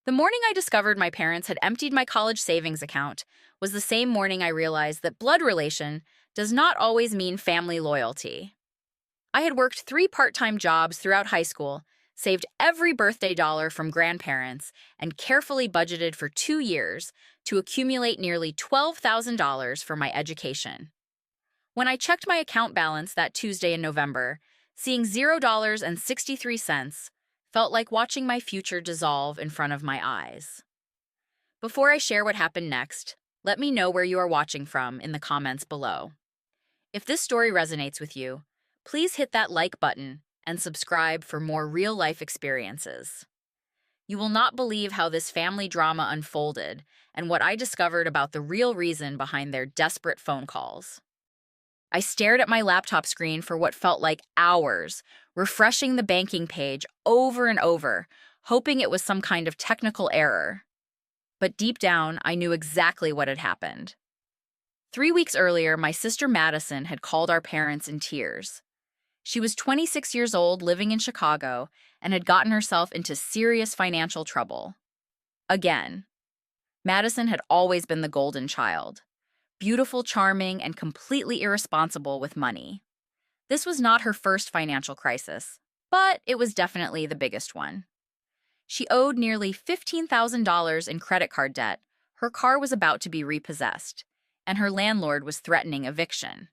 The morning I discovered my parents had emptied my college savings account was the same morning I realized that blood relation does not always mean family loyalty. I had worked 3 part-time jobs throughout high school, saved every birthday dollar from grandparents, and carefully budgeted for 2 years to accumulate nearly $12,000 for my education. When I checked my account balance that Tuesday in November, seeing $0.63 felt like watching my future dissolve in front of my eyes. Before I share what happened next, let me know where you are watching from in the comments below. If this story resonates with you, please hit that like button and subscribe for more real-life experiences. You will not believe how this family drama unfolded and what I discovered about the real reason behind their desperate phone calls. I stared at my laptop screen for what felt like hours, refreshing the banking page over and over, hoping it was some kind of technical error. But deep down, I knew exactly what had happened. 3 weeks earlier, my sister Madison had called our parents in tears. She was 26 years old, living in Chicago, and had gotten herself into serious financial trouble. Again. Madison had always been the golden child. Beautiful, charming, and completely irresponsible with money. This was not her first financial crisis, but it was definitely the biggest one. She owed nearly $15,000 in credit card debt, her car was about to be repossessed, and her landlord was threatening eviction.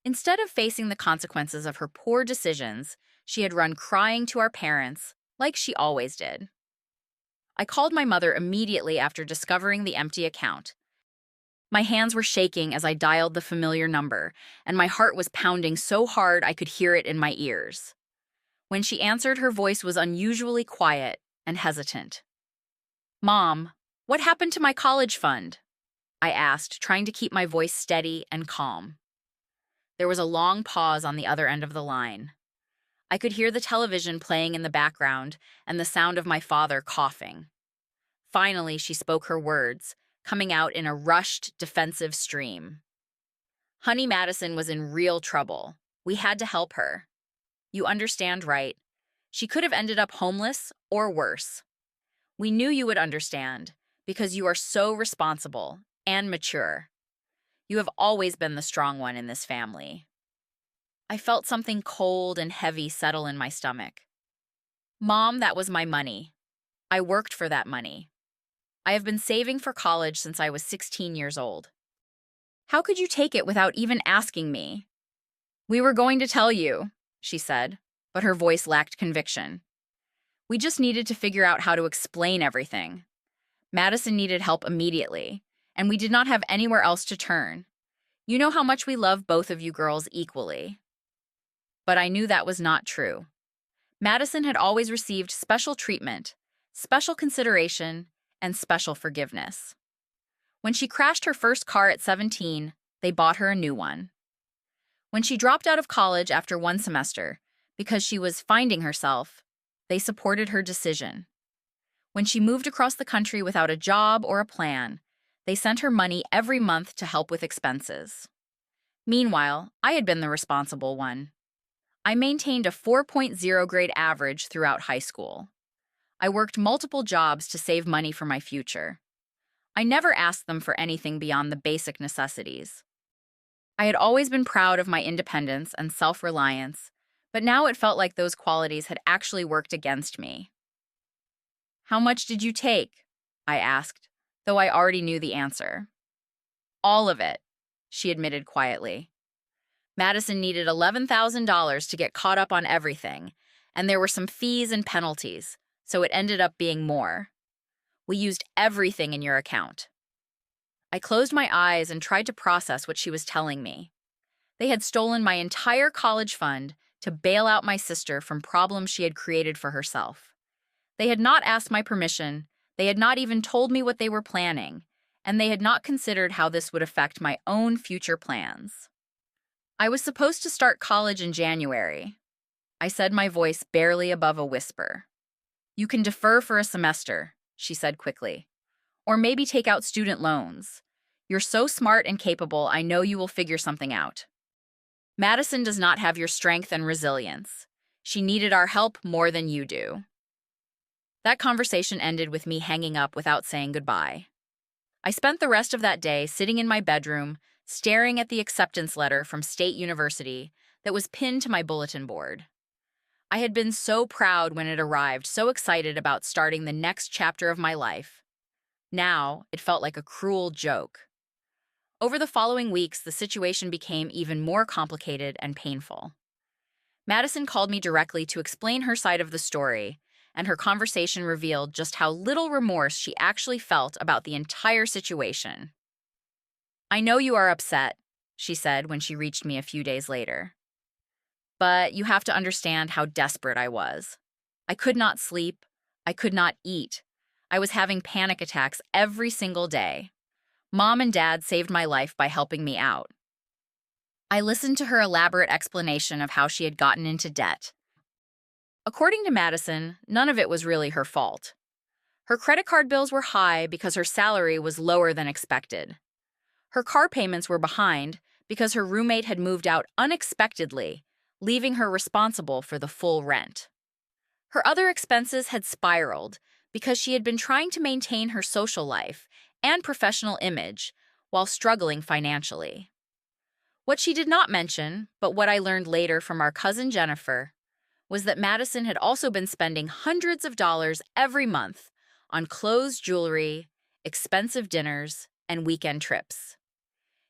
Instead of facing the consequences of her poor decisions, she had run crying to our parents, like she always did. I called my mother immediately after discovering the empty account. My hands were shaking as I dialed the familiar number, and my heart was pounding so hard I could hear it in my ears. When she answered, her voice was unusually quiet and hesitant. "Mom, what happened to my college fund?" I asked, trying to keep my voice steady and calm. There was a long pause on the other end of the line. I could hear the television playing in the background and the sound of my father coughing. Finally, she spoke her words, coming out in a rushed, defensive stream. "Honey, Madison was in real trouble. We had to help her. You understand, right? She could have ended up homeless or worse. We knew you would understand because you are so responsible and mature. You have always been the strong one in this family." I felt something cold and heavy settle in my stomach. "Mom, that was my money. I worked for that money. I have been saving for college since I was 16 years old. How could you take it without even asking me?" "We were going to tell you," she said, but her voice lacked conviction. "We just needed to figure out how to explain everything. Madison needed help immediately, and we did not have anywhere else to turn. You know how much we love both of you girls equally." But I knew that was not true. Madison had always received special treatment, special consideration, and special forgiveness. When she crashed her first car at 17, they bought her a new one. When she dropped out of college after one semester, because she was finding herself, they supported her decision. When she moved across the country without a job or a plan, they sent her money every month to help with expenses. Meanwhile, I had been the responsible one. I maintained a 4.0 grade average throughout high school. I worked multiple jobs to save money for my future. I never asked them for anything beyond the basic necessities. I had always been proud of my independence and self-reliance, but now it felt like those qualities had actually worked against me. "How much did you take?" I asked, though I already knew the answer. "All of it," she admitted quietly. Madison needed $11,000 to get caught up on everything, and there were some fees and penalties, so it ended up being more. "We used everything in your account." I closed my eyes and tried to process what she was telling me. They had stolen my entire college fund to bail out my sister from problems she had created for herself. They had not asked my permission, they had not even told me what they were planning, and they had not considered how this would affect my own future plans. I was supposed to start college in January. I said, my voice barely above a whisper. "You can defer for a semester," she said quickly. "Or maybe take out student loans. You're so smart and capable, I know you will figure something out. Madison does not have your strength and resilience. She needed our help more than you do." That conversation ended with me hanging up without saying goodbye. I spent the rest of that day sitting in my bedroom, staring at the acceptance letter from State University that was pinned to my bulletin board. I had been so proud when it arrived, so excited about starting the next chapter of my life. Now, it felt like a cruel joke. Over the following weeks, the situation became even more complicated and painful. Madison called me directly to explain her side of the story, and her conversation revealed just how little remorse she actually felt about the entire situation. "I know you are upset," she said when she reached me a few days later. "But you have to understand how desperate I was. I could not sleep. I could not eat. I was having panic attacks every single day. Mom and Dad saved my life by helping me out." I listened to her elaborate explanation of how she had gotten into debt. According to Madison, none of it was really her fault. Her credit card bills were high because her salary was lower than expected. Her car payments were behind because her roommate had moved out unexpectedly, leaving her responsible for the full rent. Her other expenses had spiraled because she had been trying to maintain her social life and professional image while struggling financially. What she did not mention, but what I learned later from our cousin Jennifer, was that Madison had also been spending hundreds of dollars every month on clothes, jewelry, expensive dinners, and weekend trips.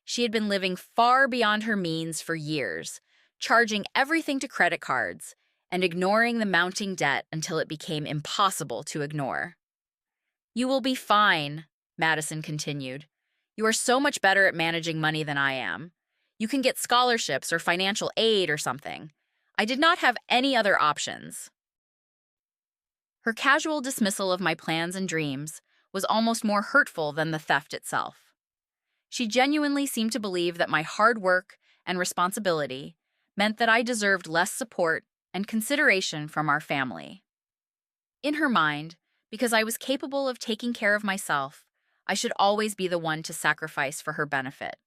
She had been living far beyond her means for years, charging everything to credit cards and ignoring the mounting debt until it became impossible to ignore. "You will be fine," Madison continued. "You are so much better at managing money than I am. You can get scholarships or financial aid or something. I did not have any other options." Her casual dismissal of my plans and dreams was almost more hurtful than the theft itself. She genuinely seemed to believe that my hard work and responsibility meant that I deserved less support and consideration from our family. In her mind, because I was capable of taking care of myself, I should always be the one to sacrifice for her benefit.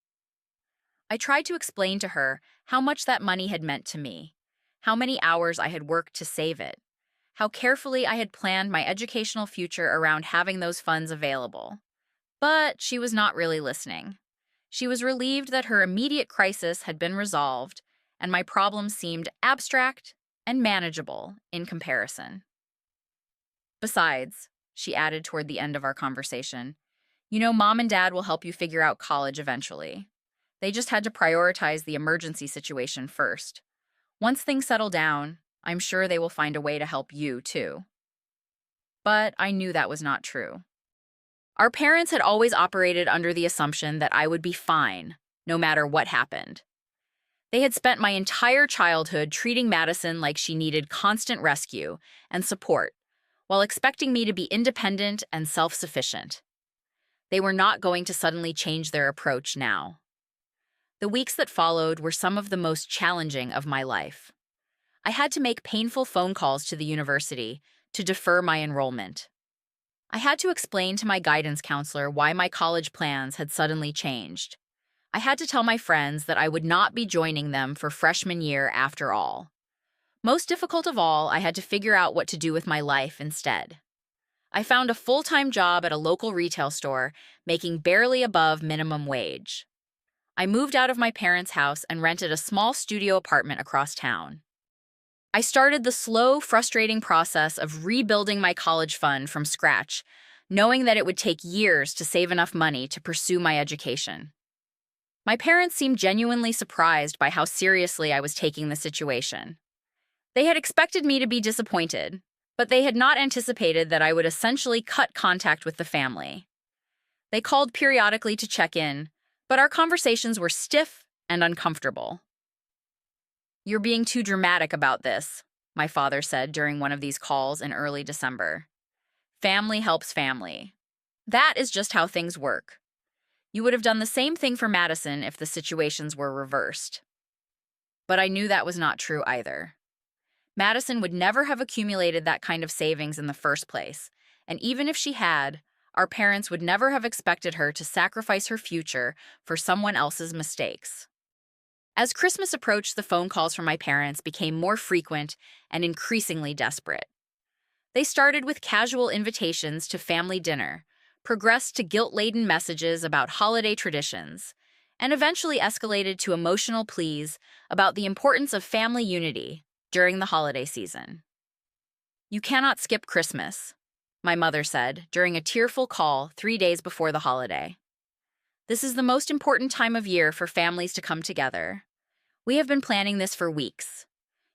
I tried to explain to her how much that money had meant to me, how many hours I had worked to save it, how carefully I had planned my educational future around having those funds available. But she was not really listening. She was relieved that her immediate crisis had been resolved, and my problems seemed abstract and manageable in comparison. "Besides," she added toward the end of our conversation, "you know, Mom and Dad will help you figure out college eventually. They just had to prioritize the emergency situation first. Once things settle down, I'm sure they will find a way to help you, too." But I knew that was not true. Our parents had always operated under the assumption that I would be fine, no matter what happened. They had spent my entire childhood treating Madison like she needed constant rescue and support, while expecting me to be independent and self-sufficient. They were not going to suddenly change their approach now. The weeks that followed were some of the most challenging of my life. I had to make painful phone calls to the university to defer my enrollment. I had to explain to my guidance counselor why my college plans had suddenly changed. I had to tell my friends that I would not be joining them for freshman year after all. Most difficult of all, I had to figure out what to do with my life instead. I found a full-time job at a local retail store, making barely above minimum wage. I moved out of my parents' house and rented a small studio apartment across town. I started the slow, frustrating process of rebuilding my college fund from scratch, knowing that it would take years to save enough money to pursue my education. My parents seemed genuinely surprised by how seriously I was taking the situation. They had expected me to be disappointed, but they had not anticipated that I would essentially cut contact with the family. They called periodically to check in, but our conversations were stiff and uncomfortable. "You're being too dramatic about this," my father said during one of these calls in early December. "Family helps family. That is just how things work. You would have done the same thing for Madison if the situations were reversed." But I knew that was not true either. Madison would never have accumulated that kind of savings in the first place, and even if she had, our parents would never have expected her to sacrifice her future for someone else's mistakes. As Christmas approached, the phone calls from my parents became more frequent and increasingly desperate. They started with casual invitations to family dinner, progressed to guilt-laden messages about holiday traditions, and eventually escalated to emotional pleas about the importance of family unity during the holiday season. "You cannot skip Christmas," my mother said during a tearful call 3 days before the holiday. "This is the most important time of year for families to come together. We have been planning this for weeks.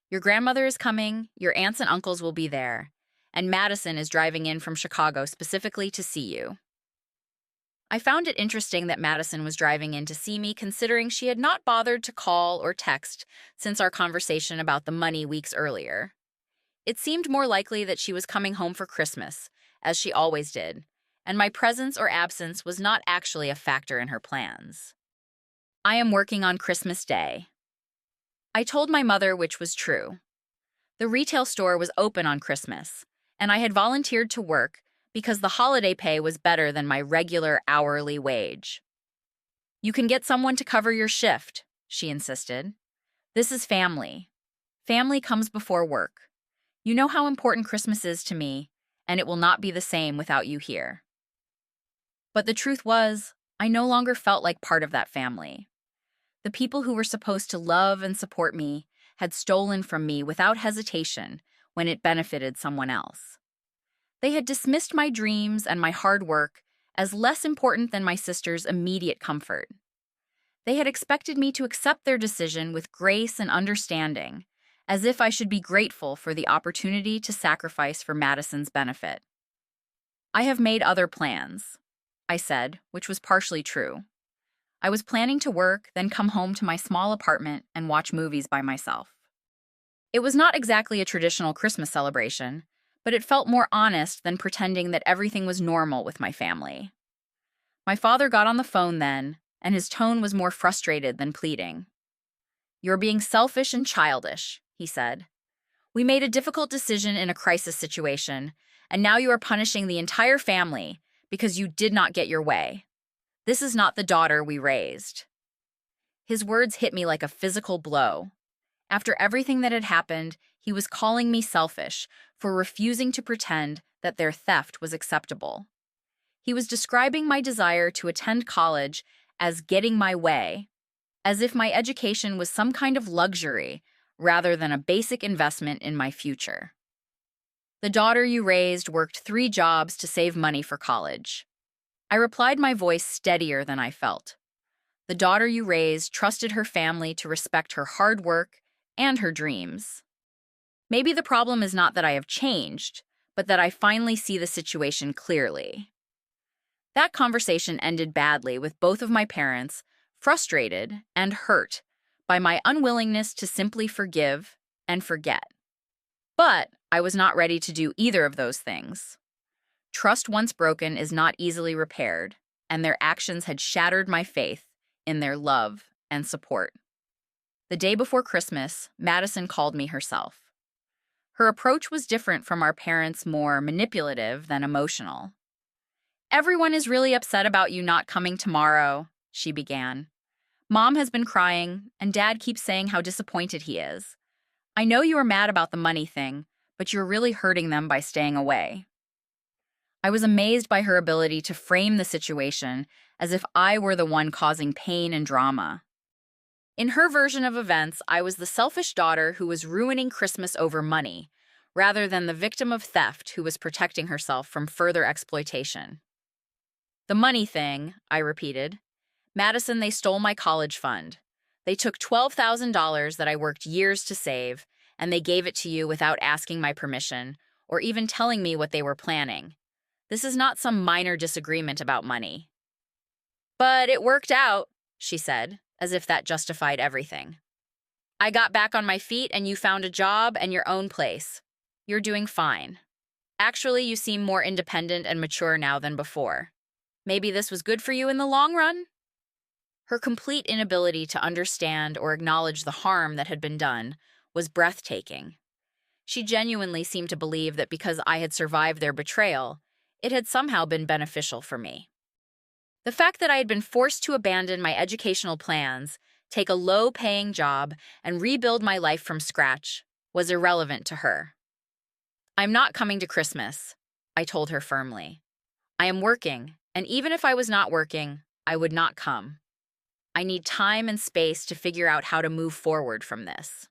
Your grandmother is coming, your aunts and uncles will be there, and Madison is driving in from Chicago specifically to see you." I found it interesting that Madison was driving in to see me, considering she had not bothered to call or text since our conversation about the money weeks earlier. It seemed more likely that she was coming home for Christmas, as she always did, and my presence or absence was not actually a factor in her plans. "I am working on Christmas Day," I told my mother, which was true. The retail store was open on Christmas, and I had volunteered to work because the holiday pay was better than my regular hourly wage. "You can get someone to cover your shift," she insisted. "This is family. Family comes before work. You know how important Christmas is to me, and it will not be the same without you here." But the truth was, I no longer felt like part of that family. The people who were supposed to love and support me had stolen from me without hesitation when it benefited someone else. They had dismissed my dreams and my hard work as less important than my sister's immediate comfort. They had expected me to accept their decision with grace and understanding, as if I should be grateful for the opportunity to sacrifice for Madison's benefit. "I have made other plans," I said, which was partially true. I was planning to work, then come home to my small apartment and watch movies by myself. It was not exactly a traditional Christmas celebration, but it felt more honest than pretending that everything was normal with my family. My father got on the phone then, and his tone was more frustrated than pleading. "You're being selfish and childish," he said. "We made a difficult decision in a crisis situation, and now you are punishing the entire family because you did not get your way. This is not the daughter we raised." His words hit me like a physical blow. After everything that had happened, he was calling me selfish for refusing to pretend that their theft was acceptable. He was describing my desire to attend college as getting my way, as if my education was some kind of luxury rather than a basic investment in my future. "The daughter you raised worked 3 jobs to save money for college." I replied, my voice steadier than I felt. "The daughter you raised trusted her family to respect her hard work and her dreams. Maybe the problem is not that I have changed, but that I finally see the situation clearly." That conversation ended badly, with both of my parents frustrated and hurt by my unwillingness to simply forgive and forget. But I was not ready to do either of those things. Trust once broken is not easily repaired, and their actions had shattered my faith in their love and support. The day before Christmas, Madison called me herself. Her approach was different from our parents', more manipulative than emotional. "Everyone is really upset about you not coming tomorrow," she began. "Mom has been crying, and Dad keeps saying how disappointed he is. I know you are mad about the money thing, but you're really hurting them by staying away." I was amazed by her ability to frame the situation as if I were the one causing pain and drama. In her version of events, I was the selfish daughter who was ruining Christmas over money, rather than the victim of theft who was protecting herself from further exploitation. "The money thing," I repeated. "Madison, they stole my college fund. They took $12,000 that I worked years to save, and they gave it to you without asking my permission, or even telling me what they were planning. This is not some minor disagreement about money." "But it worked out," she said, as if that justified everything. "I got back on my feet and you found a job and your own place. You're doing fine. Actually, you seem more independent and mature now than before. Maybe this was good for you in the long run?" Her complete inability to understand or acknowledge the harm that had been done was breathtaking. She genuinely seemed to believe that because I had survived their betrayal, it had somehow been beneficial for me. The fact that I had been forced to abandon my educational plans, take a low-paying job, and rebuild my life from scratch was irrelevant to her. I'm not coming to Christmas, I told her firmly. I am working, and even if I was not working, I would not come. I need time and space to figure out how to move forward from this.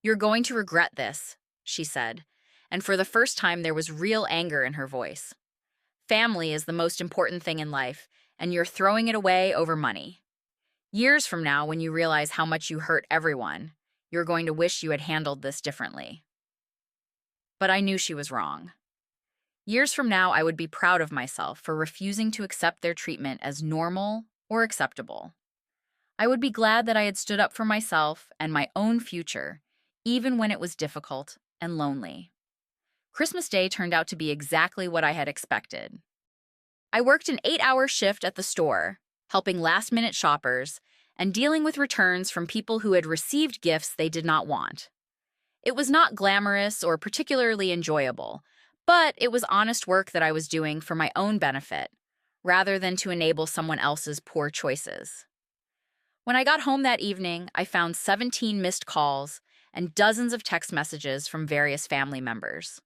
You're going to regret this, she said, and for the first time there was real anger in her voice. Family is the most important thing in life, and you're throwing it away over money. Years from now, when you realize how much you hurt everyone, you're going to wish you had handled this differently. But I knew she was wrong. Years from now, I would be proud of myself for refusing to accept their treatment as normal or acceptable. I would be glad that I had stood up for myself and my own future, even when it was difficult and lonely. Christmas Day turned out to be exactly what I had expected. I worked an 8-hour shift at the store, helping last-minute shoppers and dealing with returns from people who had received gifts they did not want. It was not glamorous or particularly enjoyable, but it was honest work that I was doing for my own benefit, rather than to enable someone else's poor choices. When I got home that evening, I found 17 missed calls and dozens of text messages from various family members.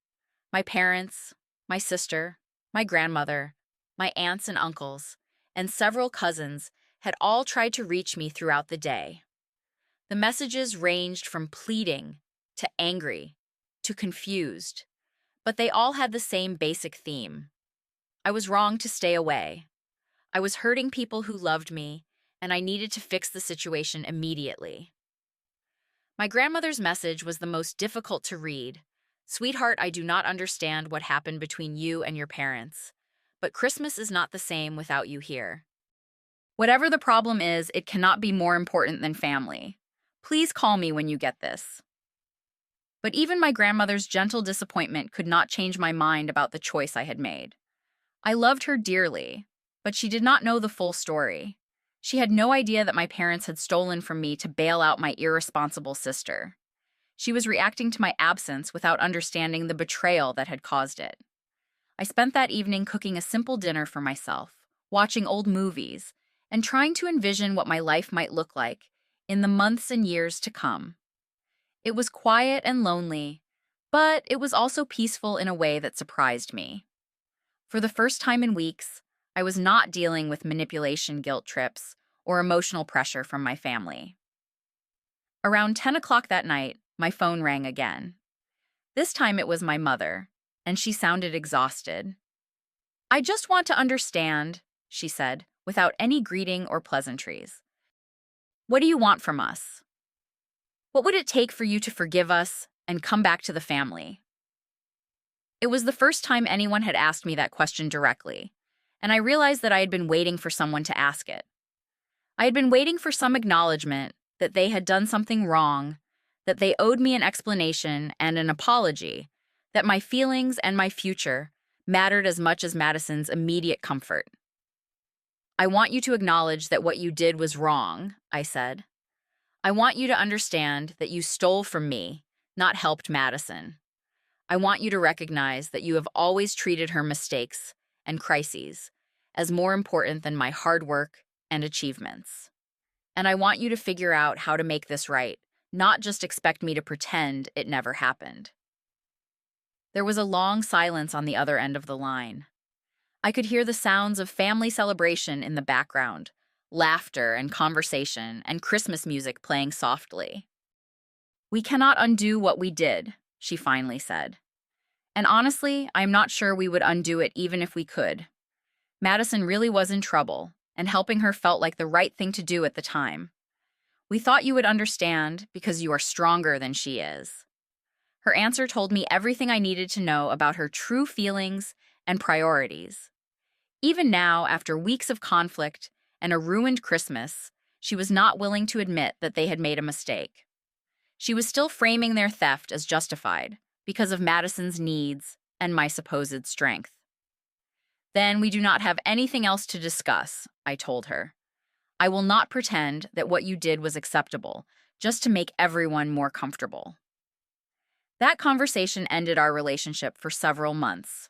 My parents, my sister, my grandmother, my aunts and uncles, and several cousins had all tried to reach me throughout the day. The messages ranged from pleading to angry to confused, but they all had the same basic theme. I was wrong to stay away. I was hurting people who loved me, and I needed to fix the situation immediately. My grandmother's message was the most difficult to read. Sweetheart, I do not understand what happened between you and your parents, but Christmas is not the same without you here. Whatever the problem is, it cannot be more important than family. Please call me when you get this. But even my grandmother's gentle disappointment could not change my mind about the choice I had made. I loved her dearly, but she did not know the full story. She had no idea that my parents had stolen from me to bail out my irresponsible sister. She was reacting to my absence without understanding the betrayal that had caused it. I spent that evening cooking a simple dinner for myself, watching old movies, and trying to envision what my life might look like in the months and years to come. It was quiet and lonely, but it was also peaceful in a way that surprised me. For the first time in weeks, I was not dealing with manipulation guilt trips or emotional pressure from my family. Around 10 o'clock that night, my phone rang again. This time it was my mother, and she sounded exhausted. I just want to understand, she said, without any greeting or pleasantries. What do you want from us? What would it take for you to forgive us and come back to the family? It was the first time anyone had asked me that question directly, and I realized that I had been waiting for someone to ask it. I had been waiting for some acknowledgement that they had done something wrong, that they owed me an explanation and an apology, that my feelings and my future mattered as much as Madison's immediate comfort. I want you to acknowledge that what you did was wrong, I said. I want you to understand that you stole from me, not helped Madison. I want you to recognize that you have always treated her mistakes and crises as more important than my hard work and achievements. And I want you to figure out how to make this right, not just expect me to pretend it never happened. There was a long silence on the other end of the line. I could hear the sounds of family celebration in the background, laughter and conversation, and Christmas music playing softly. We cannot undo what we did, she finally said. And honestly, I'm not sure we would undo it even if we could. Madison really was in trouble, and helping her felt like the right thing to do at the time. We thought you would understand because you are stronger than she is. Her answer told me everything I needed to know about her true feelings and priorities. Even now, after weeks of conflict and a ruined Christmas, she was not willing to admit that they had made a mistake. She was still framing their theft as justified because of Madison's needs and my supposed strength. Then we do not have anything else to discuss, I told her. I will not pretend that what you did was acceptable, just to make everyone more comfortable. That conversation ended our relationship for several months.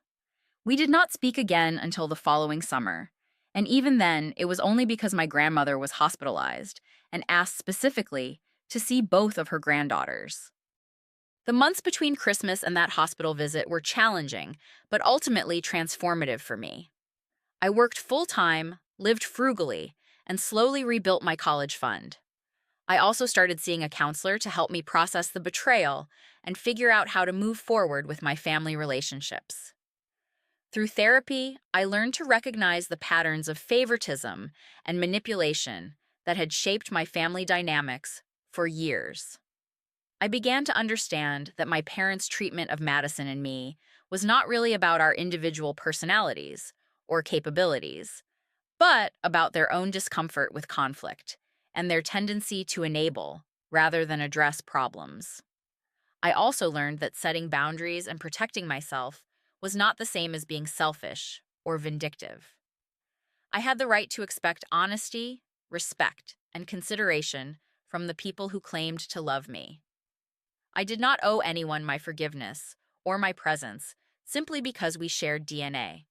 We did not speak again until the following summer, and even then, it was only because my grandmother was hospitalized and asked specifically to see both of her granddaughters. The months between Christmas and that hospital visit were challenging, but ultimately transformative for me. I worked full-time, lived frugally, and slowly rebuilt my college fund. I also started seeing a counselor to help me process the betrayal and figure out how to move forward with my family relationships. Through therapy, I learned to recognize the patterns of favoritism and manipulation that had shaped my family dynamics for years. I began to understand that my parents' treatment of Madison and me was not really about our individual personalities or capabilities, but about their own discomfort with conflict and their tendency to enable rather than address problems. I also learned that setting boundaries and protecting myself was not the same as being selfish or vindictive. I had the right to expect honesty, respect, and consideration from the people who claimed to love me. I did not owe anyone my forgiveness or my presence simply because we shared DNA.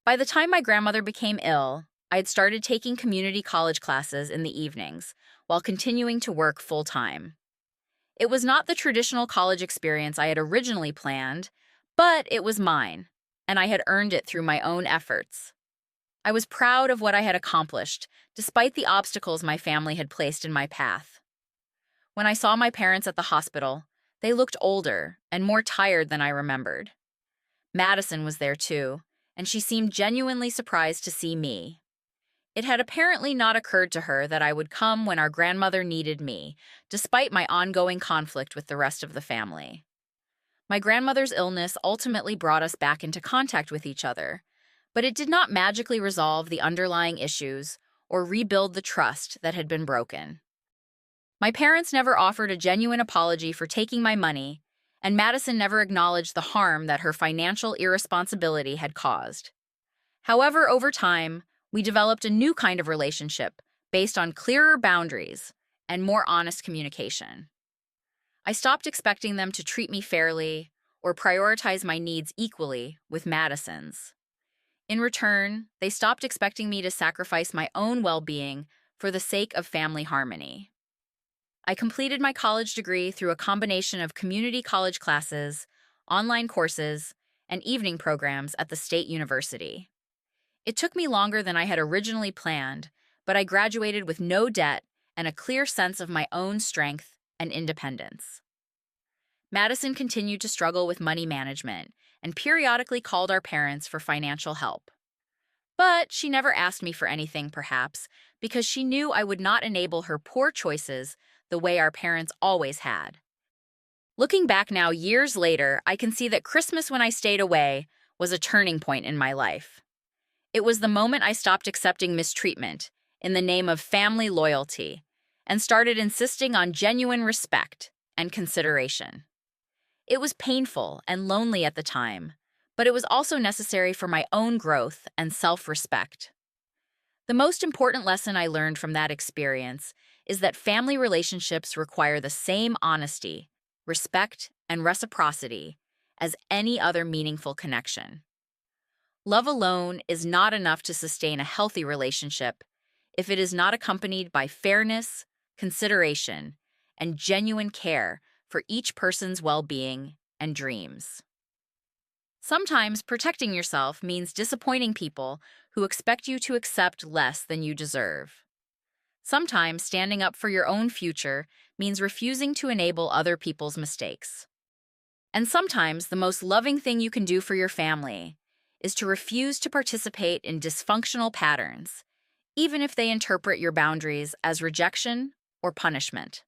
By the time my grandmother became ill, I had started taking community college classes in the evenings while continuing to work full-time. It was not the traditional college experience I had originally planned, but it was mine, and I had earned it through my own efforts. I was proud of what I had accomplished, despite the obstacles my family had placed in my path. When I saw my parents at the hospital, they looked older and more tired than I remembered. Madison was there too, and she seemed genuinely surprised to see me. It had apparently not occurred to her that I would come when our grandmother needed me, despite my ongoing conflict with the rest of the family. My grandmother's illness ultimately brought us back into contact with each other, but it did not magically resolve the underlying issues or rebuild the trust that had been broken. My parents never offered a genuine apology for taking my money, and Madison never acknowledged the harm that her financial irresponsibility had caused. However, over time, we developed a new kind of relationship based on clearer boundaries and more honest communication. I stopped expecting them to treat me fairly or prioritize my needs equally with Madison's. In return, they stopped expecting me to sacrifice my own well-being for the sake of family harmony. I completed my college degree through a combination of community college classes, online courses, and evening programs at the state university. It took me longer than I had originally planned, but I graduated with no debt and a clear sense of my own strength and independence. Madison continued to struggle with money management and periodically called our parents for financial help. But she never asked me for anything, perhaps, because she knew I would not enable her poor choices the way our parents always had. Looking back now, years later, I can see that Christmas when I stayed away was a turning point in my life. It was the moment I stopped accepting mistreatment in the name of family loyalty and started insisting on genuine respect and consideration. It was painful and lonely at the time, but it was also necessary for my own growth and self-respect. The most important lesson I learned from that experience is that family relationships require the same honesty, respect, and reciprocity as any other meaningful connection. Love alone is not enough to sustain a healthy relationship if it is not accompanied by fairness, consideration, and genuine care for each person's well-being and dreams. Sometimes protecting yourself means disappointing people who expect you to accept less than you deserve. Sometimes standing up for your own future means refusing to enable other people's mistakes. And sometimes the most loving thing you can do for your family is to refuse to participate in dysfunctional patterns, even if they interpret your boundaries as rejection or punishment.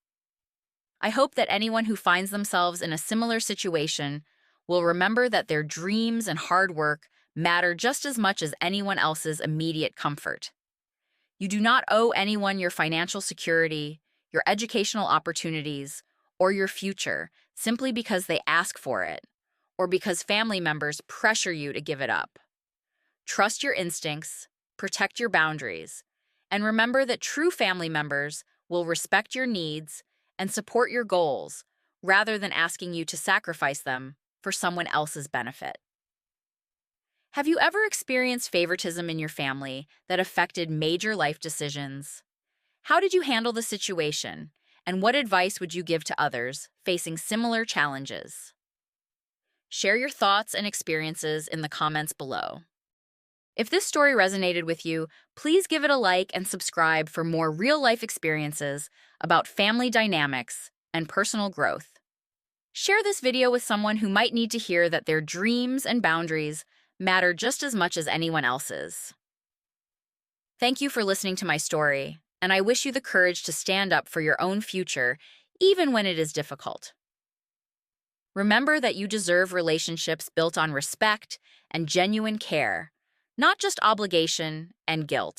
I hope that anyone who finds themselves in a similar situation will remember that their dreams and hard work matter just as much as anyone else's immediate comfort. You do not owe anyone your financial security, your educational opportunities, or your future simply because they ask for it, or because family members pressure you to give it up. Trust your instincts, protect your boundaries, and remember that true family members will respect your needs and support your goals rather than asking you to sacrifice them for someone else's benefit. Have you ever experienced favoritism in your family that affected major life decisions? How did you handle the situation, And what advice would you give to others facing similar challenges? Share your thoughts and experiences in the comments below. If this story resonated with you, please give it a like and subscribe for more real-life experiences about family dynamics and personal growth. Share this video with someone who might need to hear that their dreams and boundaries matter just as much as anyone else's. Thank you for listening to my story, and I wish you the courage to stand up for your own future, even when it is difficult. Remember that you deserve relationships built on respect and genuine care, not just obligation and guilt.